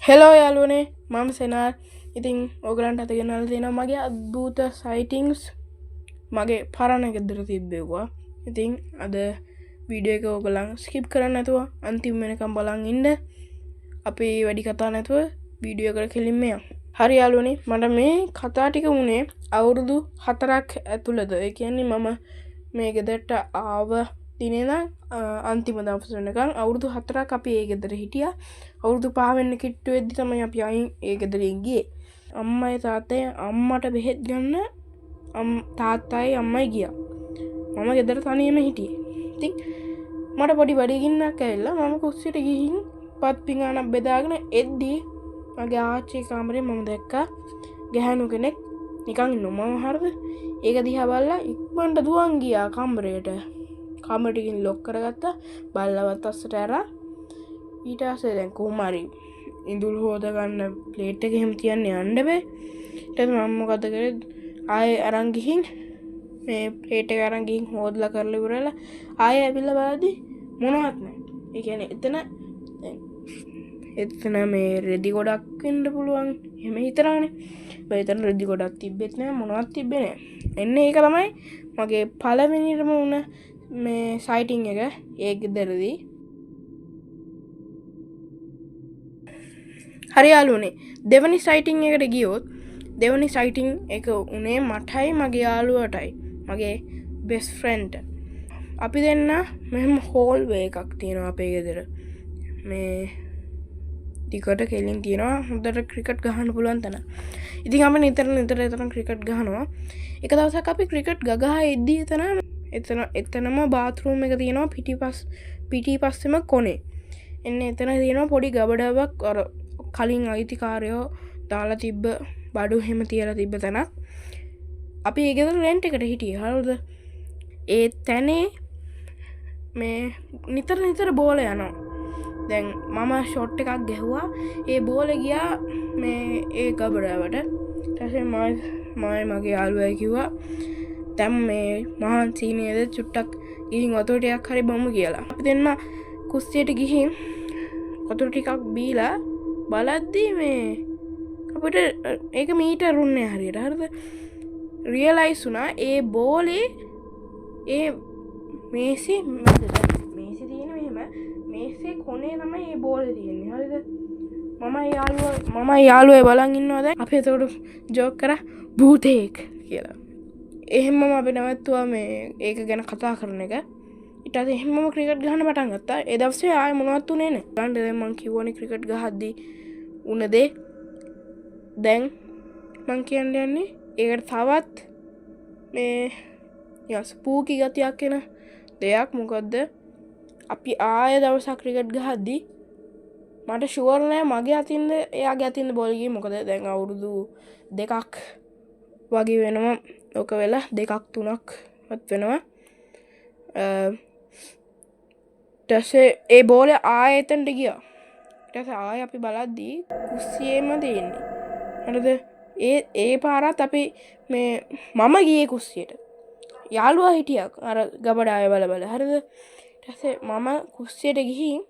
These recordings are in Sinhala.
හෙලෝ යාලුවනේ මම සෙනාර් ඉතින් ඔගලන්ට අත ගෙනල් දෙන මගේ අද්භූත සයිටිංස් මගේ පරණ ගෙදර තිබ්බෙව්වා. ඉතින් අද වීඩියෝ එක ඔගලන් ස්කිප් කරන්න නැතුව අන්තිම වෙනකම් බලන් ඉන්න. අපි වැඩි කතා නැතුව වීඩියෝ එකට කෙලින්ම යමු. හරි යාලුවනේ මට මේ කතා ටික වුණේ අවුරුදු 4ක් ඇතුළත. ඒ කියන්නේ මම මේ ගෙදරට ආව දිනේන අන්තිම දවස වෙනකන් අවුරුදු 4ක් අපි ඒ ගෙදර හිටියා. අවුරුදු 5 වෙන්න කිට්ටු වෙද්දි තමයි අපි අයින් ඒ ගෙදරින් ගියේ. අම්මයි තාත්තයි අම්මට බෙහෙත් ගන්න තාත්තයි අම්මයි ගියා. මම ගෙදර තනියම හිටියේ. ඉතින් මට පොඩි බඩගින්නක් ඇවිල්ලා මම කුස්සියට ගිහින් පත් පිඟානක් බෙදාගෙන එද්දි මගේ ආච්චි කාමරේ මම දැක්කා ගැහණු කෙනෙක් නිකන් ඉන්නවා. මම හරිද ඒක දිහා බලලා ඉක්මනට දුවන් ගියා කම්බරේට. කම්බරේකින් ලොක් කරගත්තා. බල්ලවත් අස්සට ඇරා. ඊට පස්සේ දැන් කොහොම හරි ඉඳුල් හොද ගන්න ප්ලේට් එක එහෙම තියන්න යන්න බෑ. ඊට පස්සේ මම මොකද කරේ ආයේ අරන් ගිහින් මේ ප්ලේට් එක අරන් ගිහින් හොදලා කරලා ඉවරලා ආයේ ඇවිල්ලා බලද්දි මොනවත් නැහැ. ඒ කියන්නේ එතන මේ රෙදි ගොඩක් වෙන්න පුළුවන්. එහෙම හිතනවානේ. බයිතන රෙදි ගොඩක් තිබ්බෙත් නැහැ මොනවත් තිබ්බේ නැහැ. එන්නේ ඒක තමයි මගේ පළවෙනිම වුණ මේ සයිටින් එක ඒ ගෙදරදී. හරි යාළුවනේ දෙවනි සයිටින් එකට ගියොත් දෙවනි සයිටින් එක උනේ මටයි මගේ යාළුවටයි මගේ බෙස්ට් ෆ්‍රෙන්ඩ්ට. අපි දෙන්න මෙහෙම හෝල් වේ එකක් තියෙනවා අපේ ගෙදර. මේ ටිකට කෙලින් තියෙනවා හොඳට ක්‍රිකට් ගහන්න පුළුවන් තැන. ඉතින් අපි නිතර ක්‍රිකට් ගහනවා. එක දවසක් අපි ක්‍රිකට් ගගහා එද්දී එතනම බාත්රූම් එක තියෙනවා පිටිපස්සෙම කොනේ. එන්න එතන තියෙනවා පොඩි ගබඩාවක් අර කලින් අයිතිකාරයෝ දාලා තිබ්බ බඩු එහෙම තියලා තිබ්බ තැනක්. අපි ඒ ගෙදර රෙන්ට් එකට හිටියේ. හරිද? ඒ තැනේ මේ නිතර බෝල යනවා. දැන් මම ෂොට් එකක් ගැහුවා. ඒ බෝල ගියා මේ ඒ ගබඩාවට. ඊට පස්සේ මගේ යාළුවා කිව්වා දැන් මේ මහන් සීනියද චුට්ටක් ගිහින් වතුර ටිකක් හරි බොමු කියලා. අපි දෙන්න කුස්සියට ගිහින් වතුර ටිකක් බීලා බලද්දී මේ අපිට ඒක මීටරුන්නේ හරියට. හරිද? රියලයිස් වුණා ඒ බෝලේ ඒ මේසේ තියෙන මෙහෙම මේසේ කොනේ තමයි ඒ බෝලේ තියෙන්නේ. හරිද? මම යාළුවා බලන් ඉන්නවා දැන්. අපි එතකොට ජෝක් කරා භූතයෙක් කියලා. එහෙමම අපි නැවතුවා මේ ඒක ගැන කතා කරන එක. ඊට පස්සේ එහෙමම ක්‍රිකට් ගහන්න පටන් ගත්තා. ඒ දවසේ ආයෙ මොනවත් උනේ නැහැ. ගන්න දැන් මං කිව්වනේ ක්‍රිකට් ගහද්දී උන දේ. දැන් මං කියන්නේ ඒකට තවත් මේ ස්පූකි ගතියක් එන දෙයක්. මොකද්ද? අපි ආයෙ දවසක් ක්‍රිකට් ගහද්දී මට ෂුවර් නෑ මගේ අතින්ද එයාගේ අතින්ද බෝල් ගියේ. මොකද දැන් අවුරුදු 2ක් වගේ වෙනවා. ඔක වෙලා 2ක් 3ක්වත් වෙනවා. ඊටසේ ඒ බෝලේ ආයෙ එතනට ගියා. ඊට පස්සේ ආයෙ අපි බලද්දී කුස්සියේම තියෙන්නේ. හරිද? ඒ පාරත් අපි මේ මම ගියේ කුස්සියට. යාළුවා හිටියා අර ගබඩාවේ බල. හරිද? ඊට පස්සේ මම කුස්සියට ගිහින්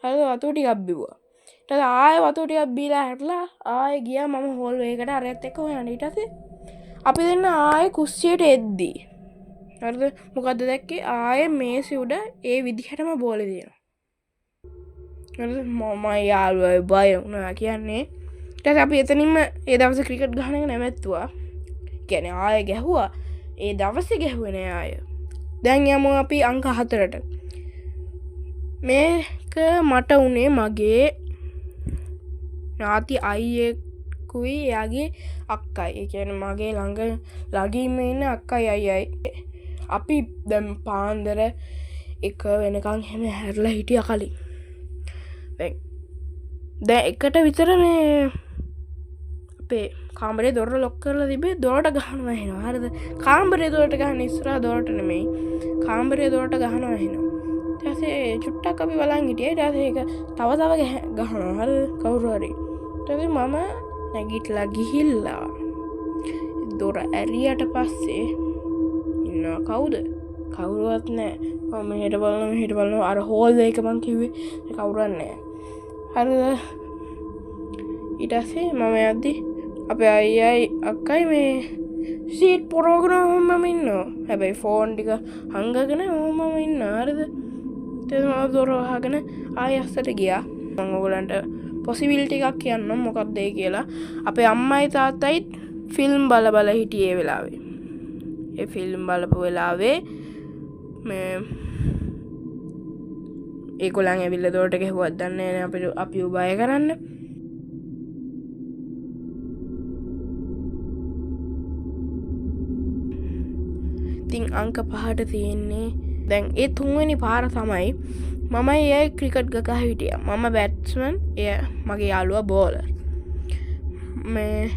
හරිද වතුර ටිකක් බිව්වා. ඊට පස්සේ ආයෙ වතුර ටිකක් බීලා හැටලා ආයෙ ගියා මම හෝල් එකකට අරයත් එක්ක හොයන්න. ඊට පස්සේ අපි දෙන්න ආයෙ කුස්සියට එද්දී හරිද මොකද්ද දැක්කේ? ආයෙ මේසෙ උඩ ඒ විදිහටම බෝලේ තියෙනවා. හරිද? මම යාළුවා බය වුණා කියන්නේ. ඊට පස්සේ අපි එතනින්ම ඒ දවසේ ක්‍රිකට් ගහන එක නැවැත්තුවා. කියන්නේ ආයෙ ගැහුවා. ඒ දවසේ ගැහුවේ නෑ ආයෙ. දැන් යමු අපි අංක 4ට. මේක මට උනේ මගේ නාති අයියෙකුයි එයාගේ අක්කයි. ඒ කියන්නේ මගේ ළඟින්ම ඉන්න අක්කයි අයියයි. අපි දැන් පාන්දර 1 වෙනකන් හැම හැරලා හිටියා කලින්. දැන් එකට විතර මේ අපේ කාමරේ දොර ලොක් කරලා තිබේ. දොරට ගහනවා එහෙනවා. හරිද? කාමරේ දොරට ගහන ඉස්සරහා දොරට නෙමෙයි. කාමරේ දොරට ගහනවා එහෙනවා. ඊට පස්සේ චුට්ටක් අපි බලන් හිටියේ. ඊට පස්සේ ඒක තව ගහනවා. හරිද? කවුරු හරි. ඊට පස්සේ මම නැගිටලා ගිහිල්ලා දොර ඇරියට පස්සේ ඉන්නවා කවුද? කවුරුවත් නැහැ. මම මෙහෙට බලනවා අර හෝල් එක මං කිව්වේ කවුරුවත් නැහැ. හරිද? ඊට පස්සේ මම යද්දි අපේ අයියයි අක්කයි මේ සීට් පොරවගෙන ඔහොමම ඉන්නවා. හැබැයි ෆෝන් ටික හංගගෙන ඔහොමම ඉන්න. හරිද? ඊට මම දොර වහගෙන ආයෙ අස්සට ගියා. මම ඔයගලන්ට පොසිබිලිටි එකක් කියන්නම් මොකක්ද ඒ කියලා. අපේ අම්මයි තාත්තයිත් ෆිල්ම් බල හිටියේ ඒ වෙලාවේ. ඒ ෆිල්ම් බලපු වෙලාවේ මේ ඒගොල්ලන් ඇවිල්ලා දොරට ගැහුවත් දන්නේ නැහැ අපිව බය කරන්න. ඉතින් අංක 5ට තියෙන්නේ දැන් ඒ තුන්වෙනි පාර තමයි මම ඒ ක්‍රිකට් ගගහ හිටියා. මම බැට්ස්මන්, එය මගේ යාළුවා බෝලර්. මේ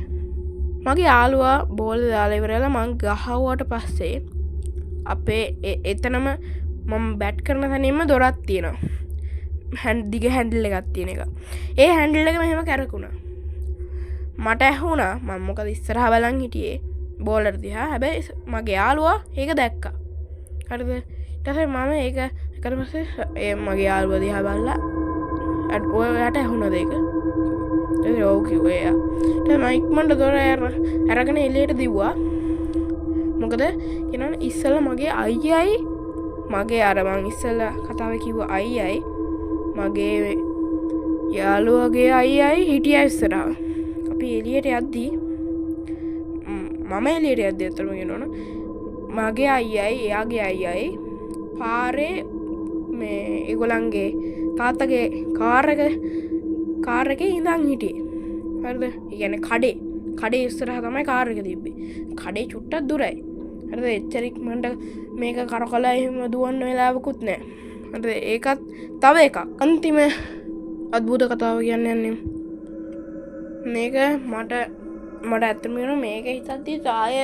මගේ යාළුවා බෝල් දාලා ඉවරලා මං ගහුවට පස්සේ අපේ එතනම මම බැට් කරන තැනින්ම දොරක් තියෙනවා. දිග හැන්ඩල් එකක් තියෙන එක. ඒ හැන්ඩල් එක මෙහෙම කැරකුණා. මට ඇහුණා මම මොකද ඉස්සරහා බලන් හිටියේ බෝලර් දිහා. හැබැයි මගේ යාළුවා ඒක දැක්කා. හරිද? ඊට පස්සේ මම ඒක ඊට පස්සේ මගේ යාළුවා දිහා බලලා ඔයාට ඇහුණාද ඒක? ඒ ඔව් කිව්වා එයා. ඊට මම ඉක්මනට දොර අරගෙන එළියට දිව්වා. මොකද කියනවනේ ඉස්සෙල්ලා මගේ අයියයි මගේ අර මං ඉස්සෙල්ලා කතාවේ කිව්ව අයියයි මගේ යාළුවගේ අයියයි හිටියා ඉස්සරහා. අපි එළියට යද්දී මම එළියට යද්දී අතරම කියනවනේ මගේ අයියයි එයාගේ අයියයි පාරේ මේ ඒගොල්ලන්ගේ තාත්තගේ කාර් එකේ ඉඳන් හිටියේ. හරිද? ඒ කියන්නේ කඩේ ඉස්සරහා තමයි කාර් එක තිබ්බේ. කඩේ චුට්ටක් දුරයි. හරිද? එච්චර ඉක්මනට මේක කරකලා එහෙම දුවන්න වෙලාවකුත් නැහැ. හරිද? ඒකත් තව එකක්. අන්තිම අద్భుත කතාව කියන්න යන්නේ මේක මට ඇත්තම කියනවා මේක හිතද්දි ආය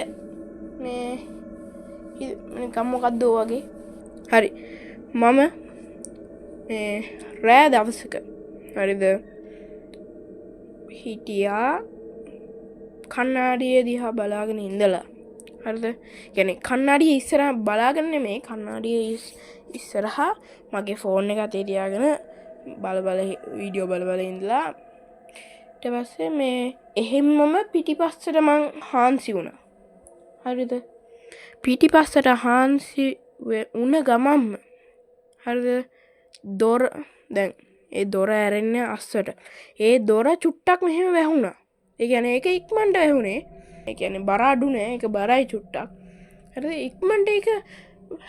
මේ නිකම් මොකද්ද වගේ. හරි. මම මේ රෑ දවසක හරිද හිටියා කන්නාඩියේ දිහා බලාගෙන ඉඳලා. හරිද? කියන්නේ කන්නාඩිය ඉස්සරහා බලාගෙන නෙමෙයි කන්නාඩියේ ඉස්සරහා මගේ ෆෝන් එක අතේ තියාගෙන වීඩියෝ බල ඉඳලා ඊට පස්සේ මේ එහෙම්මම පිටිපස්සට මං හාන්සි වුණා. හරිද? පිටිපස්සට හාන්සි වුණ ගමම්ම හරිද? දොර දැන් ඒ දොර ඇරෙන්නේ අස්සට. ඒ දොර චුට්ටක් මෙහෙම වැහුණා. ඒ කියන්නේ ඒක ඉක්මනට වැහුනේ. ඒ කියන්නේ බර අඩු නෑ. ඒක බරයි චුට්ටක්. හරිද? ඉක්මනට ඒක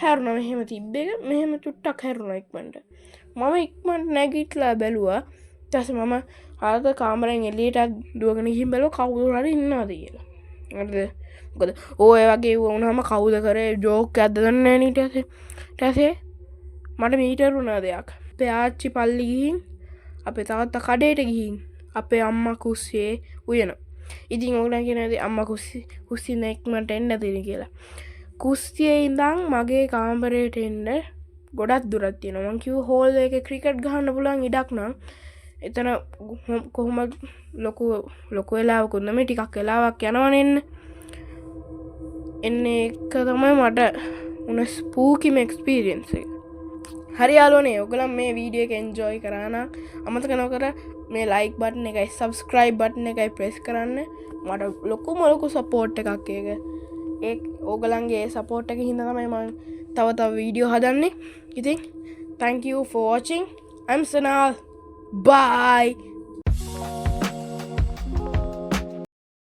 හැරුණා. මෙහෙම තිබ්බ එක මෙහෙම චුට්ටක් හැරුණා ඉක්මනට. මම ඉක්මනට නැගිටලා බැලුවා. ඊට පස්සේ මම ආයෙත් කාමරෙන් එළියට දුවගෙන ගිහින් බැලුවා කවුරු හරි ඉන්නවද කියලා. හරිද? මොකද ඔය වගේ වුණාම කවුද කරේ ජෝක් එකක්ද දන්නේ නැහැ ඊට පස්සේ මට මීටර් වුණා දෙයක්. අපේ ආච්චි පල්ලි ගිහින් අපේ තාත්තා කඩේට ගිහින් අපේ අම්මා කුස්සියේ උයනවා. ඉතින් ඕගොල්ලන් කියනවා අම්මා කුස්සියෙන් ඉක්මනට එන්න දෙන්න කියලා. කුස්සියේ ඉඳන් මගේ කාමරයට එන්න ගොඩක් දුරක් තියෙනවා. මං කිව්වා හෝල් එකේ ක්‍රිකට් ගහන්න පුළුවන් ඉඩක් නම් එතන කොහොමද ලොකු වෙලාවකුත් නෙමෙයි ටිකක් වෙලාවක් යනවනේ එන්නේ එක තමයි මට උන ස්පූකිම එක්ස්පීරියන්ස් එක. හරි යාළුවනේ ඔයගොල්ලන් මේ වීඩියෝ එක එන්ජොයි කරා නම් අමතක නොකර මේ ලයික් බටන් එකයි සබ්ස්ක්‍රයිබ් බටන් එකයි ප්‍රෙස් කරන්න. මට ලොකු සපෝට් එකක් ඒක. ඒ ඕගොල්ලන්ගේ සපෝට් එක හින්දා තමයි මම තව වීඩියෝ හදන්නේ. ඉතින් thank you for watching. I'm Sanal. Bye.